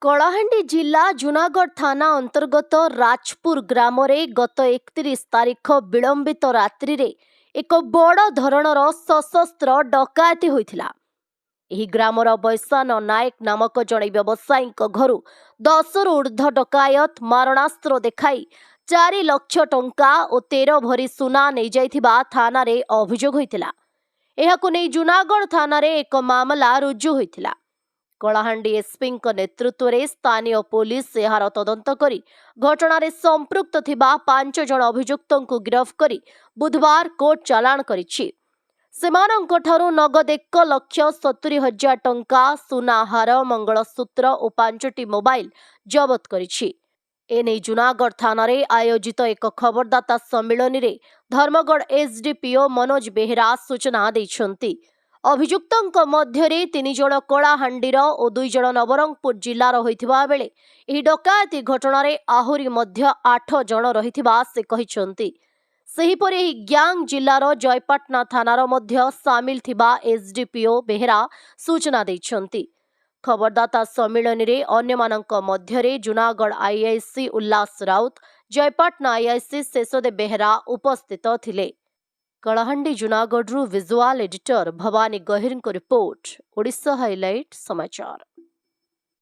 कलाहांडी जिला जुनागढ़ थाना अंतर्गत राजपुर ग्राम गत 31 तारीख विलंबित रात्रि रे एक बड़ धरणर सशस्त्र डकायती होइथिला। एही ग्रामर बैसान नायक नामक जड़े व्यवसायी घर 10 रु ऊर्ध्व डकायत मारणास्त्र देखाई 4 लाख टंका और 13 भरी सुना नहीं जाइथिबा थाना रे अभियोग होइथिला। एहाकु नै जुनागढ़ थाना रे एक मामला रुजु होइथिला। कलाहांडी एसपी नेतृत्व में स्थानीय पुलिस यार तदंत करी घटना संपृक्त थिबा 5 जन अभियुक्त को गिरफ्त करी बुधवार कोर्ट चालाण करिछि। सेमानंकठारु नगद 1,70,000 टंका, सुना हार, मंगलसूत्र और 5टी मोबाइल जबत करिछि। एने जुनागढ़ थाना रे आयोजित एक खबरदाता सम्मेलन रे धर्मगढ़ एसडीपीओ मनोज बेहेरा सूचना दैछन्ति। अभियुक्तଙ୍କ ମଧ୍ୟରେ 3 ଜଣ କଳାହାଣ୍ଡିର ଓ 2 ଜଣ ନବରଙ୍ଗପୁର ଜିଲ୍ଲାର ହୋଇଥିବା ବେଳେ ଏହି ଡକାୟତି ଘଟଣାରେ ଆହୁରି ମଧ୍ୟ 8 ଜଣ ରହିଥିବା ସେ କହିଛନ୍ତି। ସେହିପରି ଏହି ଗ୍ୟାଙ୍ଗ ଜିଲ୍ଲାର ଜୟପାଟନା ଥାନାର ମଧ୍ୟ ସାମିଲ ଥିବା ଏସଡିପିଓ ବେହେରା ସୂଚନା ଦେଇଛନ୍ତି। ଖବରଦାତା ସମ୍ମିଳନୀରେ ଅନ୍ୟମାନଙ୍କ ମଧ୍ୟରେ ଜୁନାଗଡ଼ ଆଇଆଇସି ଉଲ୍ଲାସ ରାଉତ, ଜୟପାଟନା ଆଇଆଇସି ଶେଷଦେବ ବେହେରା ଉପସ୍ଥିତ ଥିଲେ। कलाहांडी जुनागढ़ विजुअल एडिटर भवानी गहिर को रिपोर्ट ओडिशा हाइलाइट समाचार।